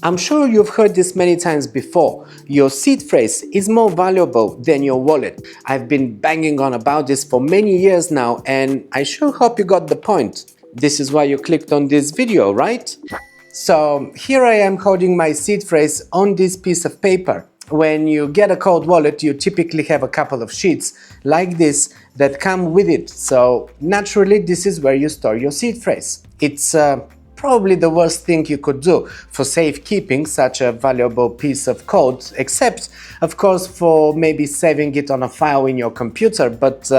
I'm sure you've heard this many times before. Your seed phrase is more valuable than your wallet. I've been banging on about this for many years now, and I sure hope you got the point. This is why you clicked on this video, right? So here I am holding my seed phrase on this piece of paper. When you get a cold wallet, you typically have a couple of sheets like this that come with it. So naturally, this is where you store your seed phrase. It's probably the worst thing you could do for safekeeping such a valuable piece of code, except of course for maybe saving it on a file in your computer, but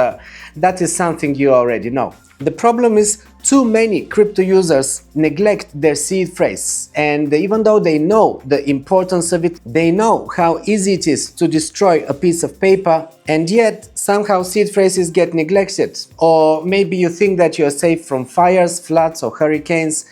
that is something you already know. The problem is too many crypto users neglect their seed phrase, and even though they know the importance of it, they know how easy it is to destroy a piece of paper, and yet somehow seed phrases get neglected. Or maybe you think that you're safe from fires, floods or hurricanes.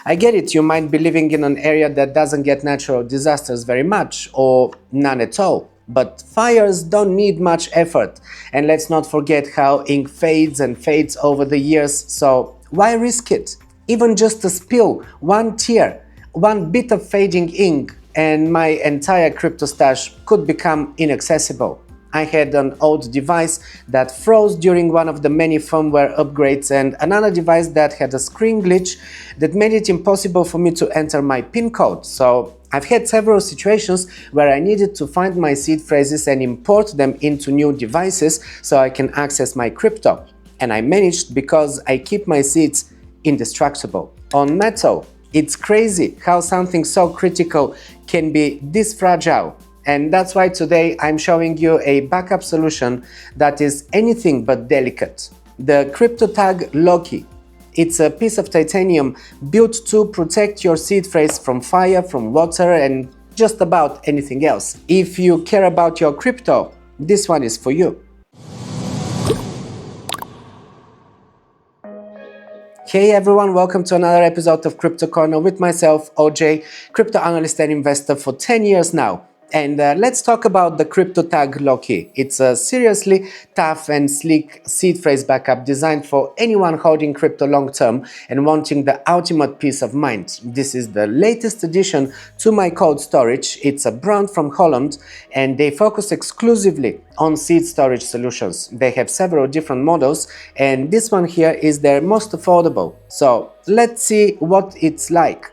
I get it, you might be living in an area that doesn't get natural disasters very much, or none at all. But fires don't need much effort, and let's not forget how ink fades and fades over the years, so why risk it? Even just a spill, one tear, one bit of fading ink, and my entire crypto stash could become inaccessible. I had an old device that froze during one of the many firmware upgrades, and another device that had a screen glitch that made it impossible for me to enter my PIN code. So I've had several situations where I needed to find my seed phrases and import them into new devices so I can access my crypto. And I managed because I keep my seeds indestructible. On metal, it's crazy how something so critical can be this fragile. And that's why today I'm showing you a backup solution that is anything but delicate. The CRYPTOTAG LOKI. It's a piece of titanium built to protect your seed phrase from fire, from water, and just about anything else. If you care about your crypto, this one is for you. Hey everyone, welcome to another episode of Crypto Corner with myself, OJ, crypto analyst and investor for 10 years now. And let's talk about the CRYPTOTAG LOKI. It's a seriously tough and sleek seed phrase backup designed for anyone holding crypto long term and wanting the ultimate peace of mind. This is the latest addition to my cold storage. It's a brand from Holland and they focus exclusively on seed storage solutions. They have several different models and this one here is their most affordable. So let's see what it's like.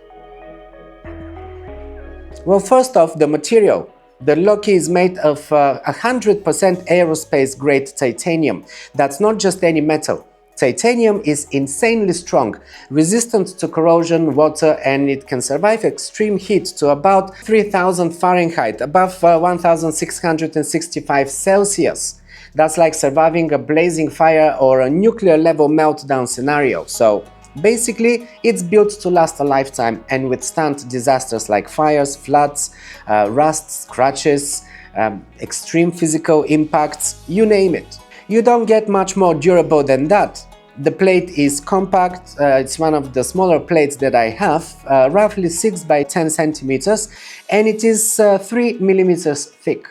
Well, first off, the material. The Loki is made of 100% aerospace grade titanium. That's not just any metal. Titanium is insanely strong, resistant to corrosion, water, and it can survive extreme heat to about 3000 Fahrenheit, above 1665 Celsius. That's like surviving a blazing fire or a nuclear level meltdown scenario. So basically, it's built to last a lifetime and withstand disasters like fires, floods, rust, scratches, extreme physical impacts, you name it. You don't get much more durable than that. The plate is compact, it's one of the smaller plates that I have, roughly 6 by 10 centimeters, and it is 3 millimeters thick.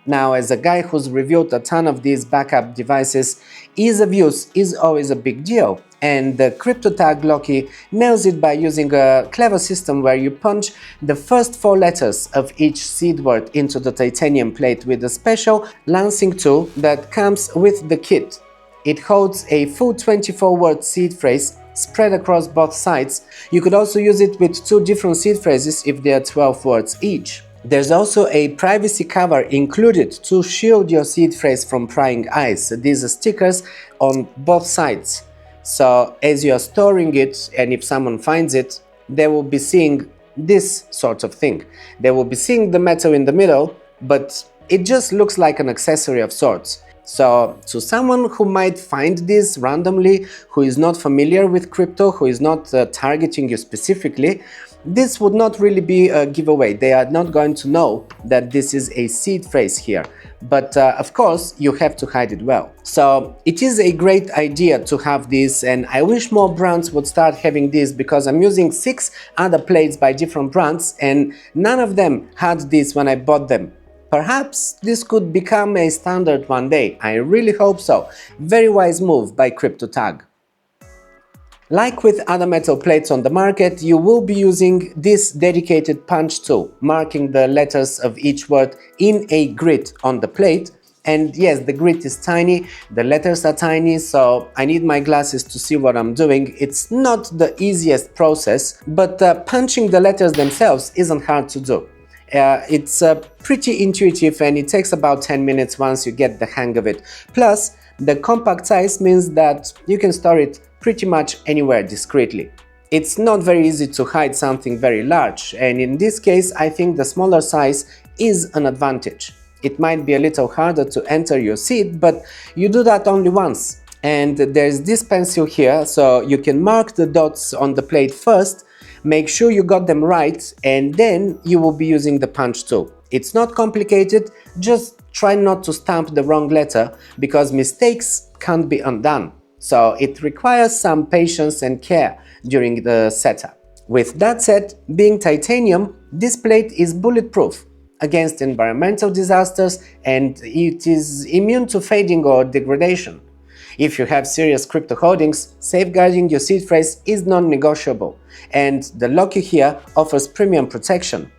Now, as a guy who's reviewed a ton of these backup devices, ease of use is always a big deal. And the CRYPTOTAG LOKI nails it by using a clever system where you punch the first 4 letters of each seed word into the titanium plate with a special lancing tool that comes with the kit. It holds a full 24-word seed phrase spread across both sides. You could also use it with 2 different seed phrases if they are 12 words each. There's also a privacy cover included to shield your seed phrase from prying eyes. These are stickers on both sides. So as you are storing it, and if someone finds it, they will be seeing this sort of thing. They will be seeing the metal in the middle, but it just looks like an accessory of sorts. So to someone who might find this randomly, who is not familiar with crypto, who is not targeting you specifically, this would not really be a giveaway. They are not going to know that this is a seed phrase here. But of course, you have to hide it well. So it is a great idea to have this, and I wish more brands would start having this because I'm using 6 other plates by different brands and none of them had this when I bought them. Perhaps this could become a standard one day. I really hope so. Very wise move by CRYPTOTAG. Like with other metal plates on the market, you will be using this dedicated punch tool, marking the letters of each word in a grid on the plate. And yes, the grid is tiny, the letters are tiny, so I need my glasses to see what I'm doing. It's not the easiest process, but punching the letters themselves isn't hard to do. It's pretty intuitive and it takes about 10 minutes once you get the hang of it. Plus, the compact size means that you can store it pretty much anywhere discreetly. It's not very easy to hide something very large, and in this case I think the smaller size is an advantage. It might be a little harder to enter your seed, but you do that only once. And there's this pencil here, so you can mark the dots on the plate first, make sure you got them right, and then you will be using the punch tool. It's not complicated, just try not to stamp the wrong letter, because mistakes can't be undone. So it requires some patience and care during the setup. With that said, being titanium, this plate is bulletproof against environmental disasters and it is immune to fading or degradation. If you have serious crypto holdings, safeguarding your seed phrase is non-negotiable, and the Loki here offers premium protection.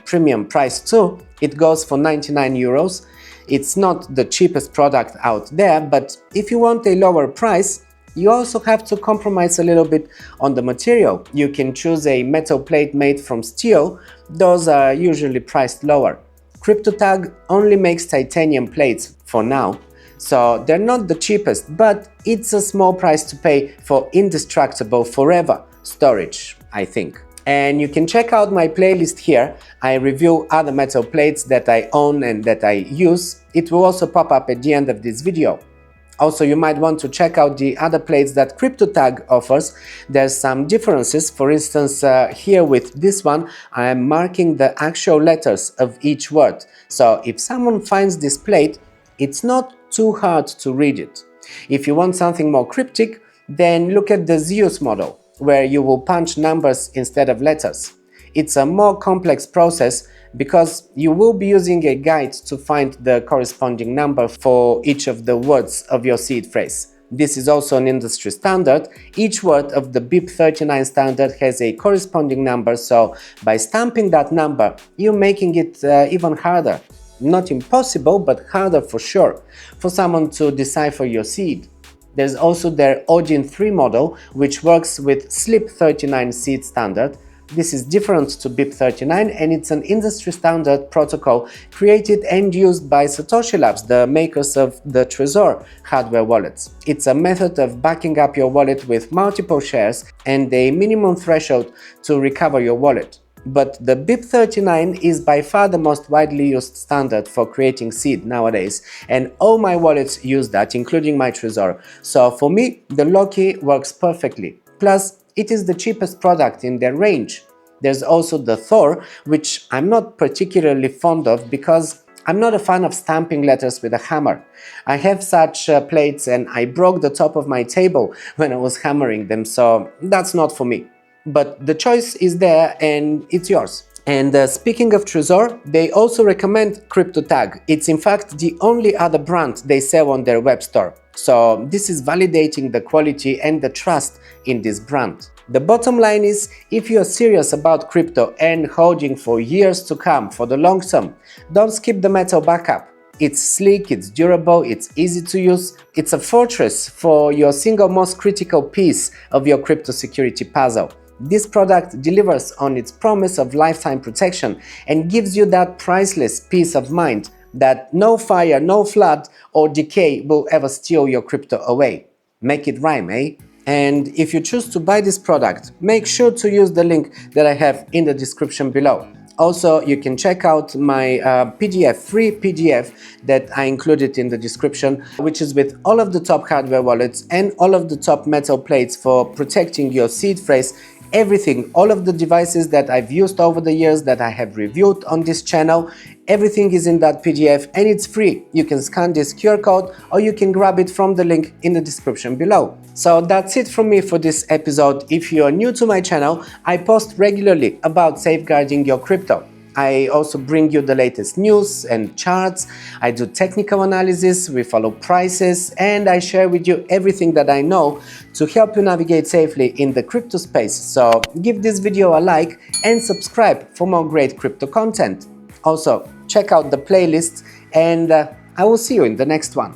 Premium price too, it goes for 99 euros. It's not the cheapest product out there, but if you want a lower price, you also have to compromise a little bit on the material. You can choose a metal plate made from steel. Those are usually priced lower. CryptoTag only makes titanium plates for now, so they're not the cheapest, but it's a small price to pay for indestructible forever storage, I think. And you can check out my playlist here. I review other metal plates that I own and that I use. It will also pop up at the end of this video. Also, you might want to check out the other plates that CryptoTag offers. There's some differences. For instance, here with this one, I am marking the actual letters of each word. So if someone finds this plate, it's not too hard to read it. If you want something more cryptic, then look at the Zeus model, where you will punch numbers instead of letters. It's a more complex process because you will be using a guide to find the corresponding number for each of the words of your seed phrase. This is also an industry standard. Each word of the BIP39 standard has a corresponding number, so by stamping that number, you're making it even harder. Not impossible, but harder for sure, for someone to decipher your seed. There's also their Odin 3 model, which works with SLIP39 seed standard. This is different to BIP39 and it's an industry standard protocol created and used by Satoshi Labs, the makers of the Trezor hardware wallets. It's a method of backing up your wallet with multiple shares and a minimum threshold to recover your wallet. But the BIP39 is by far the most widely used standard for creating seed nowadays, and all my wallets use that, including my Trezor. So for me, the Loki works perfectly. Plus, it is the cheapest product in their range. There's also the Thor, which I'm not particularly fond of because I'm not a fan of stamping letters with a hammer. I have such plates and I broke the top of my table when I was hammering them, so that's not for me. But the choice is there and it's yours. And speaking of Trezor, they also recommend CryptoTag. It's in fact the only other brand they sell on their web store. So this is validating the quality and the trust in this brand. The bottom line is, if you are serious about crypto and holding for years to come for the long term, don't skip the metal backup. It's sleek, it's durable, it's easy to use. It's a fortress for your single most critical piece of your crypto security puzzle. This product delivers on its promise of lifetime protection and gives you that priceless peace of mind that no fire, no flood or decay will ever steal your crypto away. Make it rhyme, eh? And if you choose to buy this product, make sure to use the link that I have in the description below. Also, you can check out my free PDF that I included in the description, which is with all of the top hardware wallets and all of the top metal plates for protecting your seed phrase. Everything, all of the devices that I've used over the years that I have reviewed on this channel, everything is in that PDF and it's free. You can scan this QR code or you can grab it from the link in the description below. So that's it from me for this episode. If you are new to my channel, I post regularly about safeguarding your crypto. I also bring you the latest news and charts. I do technical analysis, we follow prices, and I share with you everything that I know to help you navigate safely in the crypto space. So give this video a like and subscribe for more great crypto content. Also, check out the playlist, and I will see you in the next one.